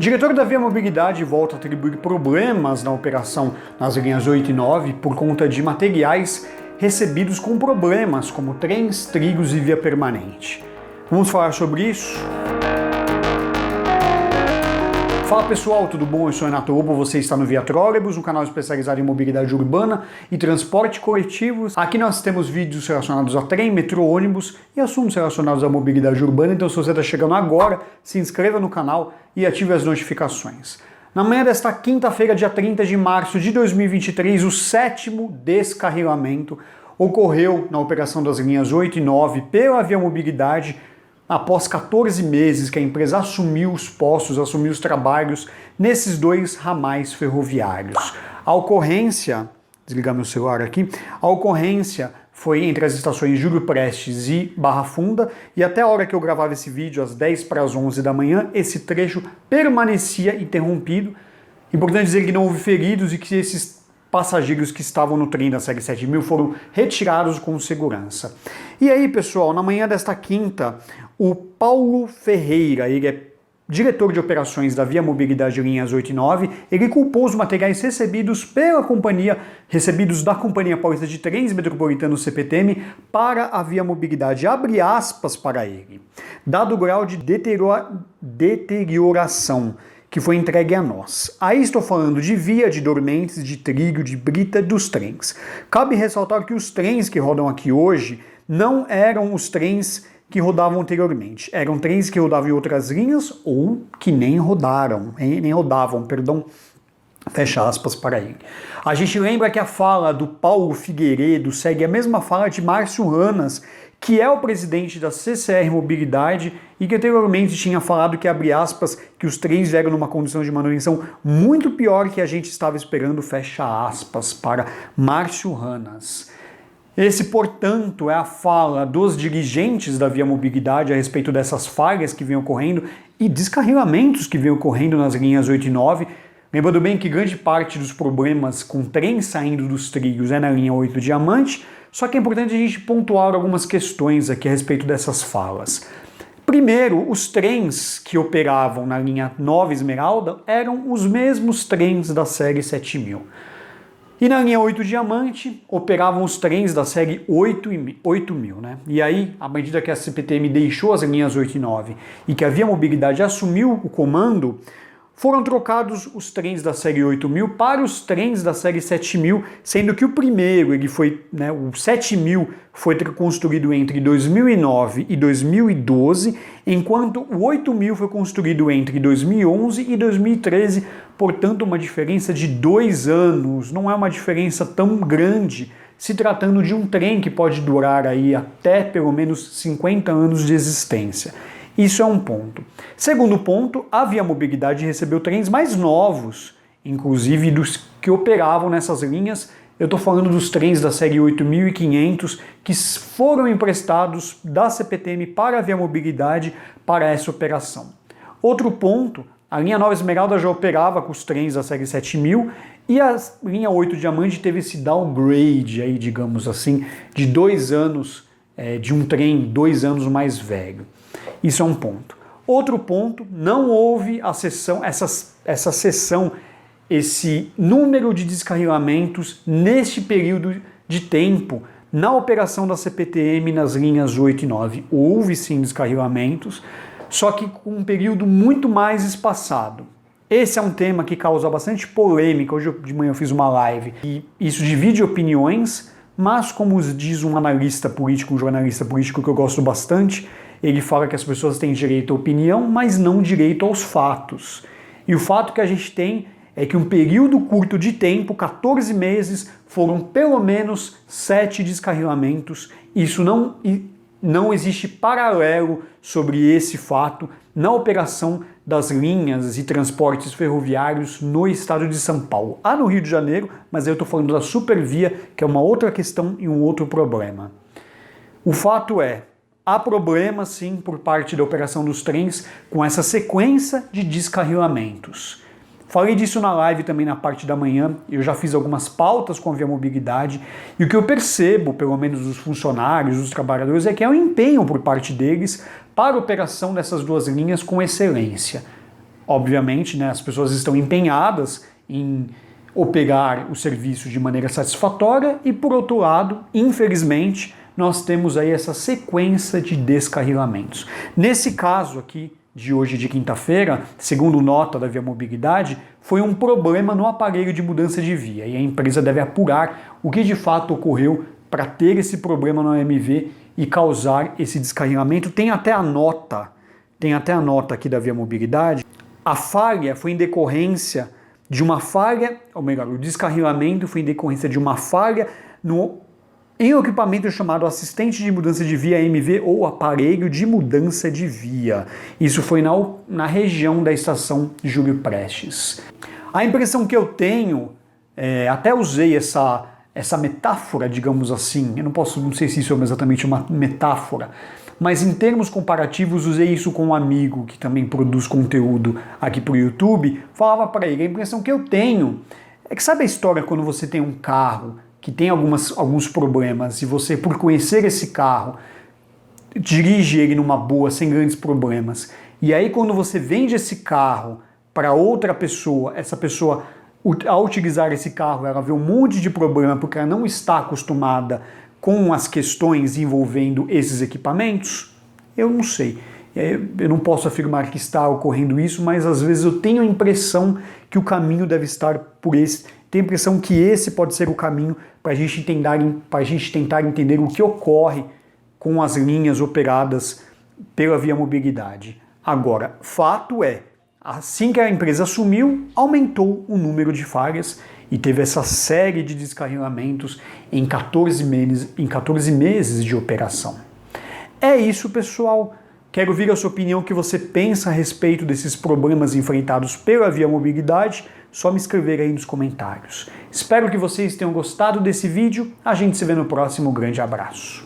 Diretor da Via Mobilidade volta a atribuir problemas na operação nas linhas 8 e 9 por conta de materiais recebidos com problemas, como trens, trilhos e via permanente. Vamos falar sobre isso? Fala pessoal, tudo bom? Eu sou Renato Lobo, você está no Via Trolebus, um canal especializado em mobilidade urbana e transporte coletivo. Aqui nós temos vídeos relacionados a trem, metrô, ônibus e assuntos relacionados à mobilidade urbana, então se você está chegando agora, se inscreva no canal e ative as notificações. Na manhã desta quinta-feira, dia 30 de março de 2023, o 7º descarrilamento ocorreu na operação das linhas 8 e 9 pela Via Mobilidade, após 14 meses que a empresa assumiu os postos, assumiu os trabalhos nesses dois ramais ferroviários. A ocorrência, desligar meu celular aqui, a ocorrência foi entre as estações Júlio Prestes e Barra Funda, e até a hora que eu gravava esse vídeo, às 10 para as 11 da manhã, esse trecho permanecia interrompido. Importante dizer que não houve feridos e que esses passageiros que estavam no trem da série 7000 foram retirados com segurança. E aí, pessoal, na manhã desta quinta, o Paulo Ferreira, ele é diretor de operações da Via Mobilidade linhas 8 e 9, ele culpou os materiais recebidos pela companhia, recebidos da Companhia Paulista de Trens Metropolitanos CPTM para a Via Mobilidade, abre aspas para ele, dado o grau de deterioração que foi entregue a nós. Aí estou falando de via, de dormentes, de trilho, de brita, dos trens. Cabe ressaltar que os trens que rodam aqui hoje não eram os trens que rodavam anteriormente. Eram trens que rodavam em outras linhas ou que nem rodavam, fecha aspas para ele. A gente lembra que a fala do Paulo Figueiredo segue a mesma fala de Márcio Ranas, que é o presidente da CCR Mobilidade e que anteriormente tinha falado que, abre aspas, que os trens vieram numa condição de manutenção muito pior que a gente estava esperando, fecha aspas, para Márcio Ranas. Esse, portanto, é a fala dos dirigentes da Via Mobilidade a respeito dessas falhas que vinham ocorrendo e descarrilamentos que vinham ocorrendo nas linhas 8 e 9, lembrando bem que grande parte dos problemas com trens saindo dos trilhos é na linha 8 Diamante, só que é importante a gente pontuar algumas questões aqui a respeito dessas falas. Primeiro, os trens que operavam na linha 9 Esmeralda eram os mesmos trens da série 7000. E na linha 8 Diamante operavam os trens da série 8000, né? E aí, à medida que a CPTM deixou as linhas 8 e 9 e que a Via Mobilidade assumiu o comando, foram trocados os trens da série 8000 para os trens da série 7000, sendo que o primeiro, o 7000, foi construído entre 2009 e 2012, enquanto o 8000 foi construído entre 2011 e 2013, portanto uma diferença de 2 anos, não é uma diferença tão grande, se tratando de um trem que pode durar aí até pelo menos 50 anos de existência. Isso é um ponto. Segundo ponto, a Via Mobilidade recebeu trens mais novos, inclusive dos que operavam nessas linhas. Eu estou falando dos trens da série 8500 que foram emprestados da CPTM para a Via Mobilidade para essa operação. Outro ponto, a linha 9 Esmeralda já operava com os trens da série 7000 e a linha 8 Diamante teve esse downgrade aí, digamos assim, de 2 anos de um trem 2 anos mais velho. Isso é um ponto. Outro ponto, não houve esse número de descarrilamentos neste período de tempo na operação da CPTM nas linhas 8 e 9. Houve sim descarrilamentos, só que com um período muito mais espaçado. Esse é um tema que causa bastante polêmica. Hoje de manhã eu fiz uma live e isso divide opiniões, mas como diz um analista político, um jornalista político que eu gosto bastante, ele fala que as pessoas têm direito à opinião, mas não direito aos fatos. E o fato que a gente tem é que um período curto de tempo, 14 meses, foram pelo menos 7 descarrilamentos. Isso não existe paralelo sobre esse fato na operação das linhas e transportes ferroviários no estado de São Paulo. Há no Rio de Janeiro, mas eu estou falando da Supervia, que é uma outra questão e um outro problema. O fato é, há problema sim por parte da operação dos trens com essa sequência de descarrilamentos. Falei disso na live também na parte da manhã, eu já fiz algumas pautas com a Via Mobilidade e o que eu percebo, pelo menos dos funcionários, dos trabalhadores, é que é um empenho por parte deles para a operação dessas duas linhas com excelência. obviamente, né, as pessoas estão empenhadas em operar o serviço de maneira satisfatória e, por outro lado, infelizmente, nós temos aí essa sequência de descarrilamentos. Nesse caso aqui, de hoje de quinta-feira, segundo nota da Via Mobilidade, foi um problema no aparelho de mudança de via e a empresa deve apurar o que de fato ocorreu para ter esse problema no AMV e causar esse descarrilamento. Tem até a nota aqui da Via Mobilidade. A falha foi em decorrência de uma falha, ou melhor, o descarrilamento foi em decorrência de uma falha em um equipamento chamado assistente de mudança de via AMV ou aparelho de mudança de via. Isso foi na região da estação Júlio Prestes. A impressão que eu tenho, até usei essa metáfora, digamos assim, não sei se isso é exatamente uma metáfora, mas em termos comparativos usei isso com um amigo que também produz conteúdo aqui para o YouTube, falava para ele, a impressão que eu tenho é que sabe a história quando você tem um carro que tem alguns problemas e você, por conhecer esse carro, dirige ele numa boa, sem grandes problemas. E aí quando você vende esse carro para outra pessoa, essa pessoa, ao utilizar esse carro, ela vê um monte de problema porque ela não está acostumada com as questões envolvendo esses equipamentos? Eu não sei. Eu não posso afirmar que está ocorrendo isso, mas às vezes eu tenho a impressão que o caminho deve estar por esse. Tenho a impressão que esse pode ser o caminho para a gente tentar entender o que ocorre com as linhas operadas pela Via Mobilidade. Agora, fato é, assim que a empresa assumiu, aumentou o número de falhas e teve essa série de descarrilamentos em 14 meses de operação. É isso, pessoal. Quero ouvir a sua opinião, o que você pensa a respeito desses problemas enfrentados pela Via Mobilidade. Só me escrever aí nos comentários. Espero que vocês tenham gostado desse vídeo. A gente se vê no próximo. Grande abraço.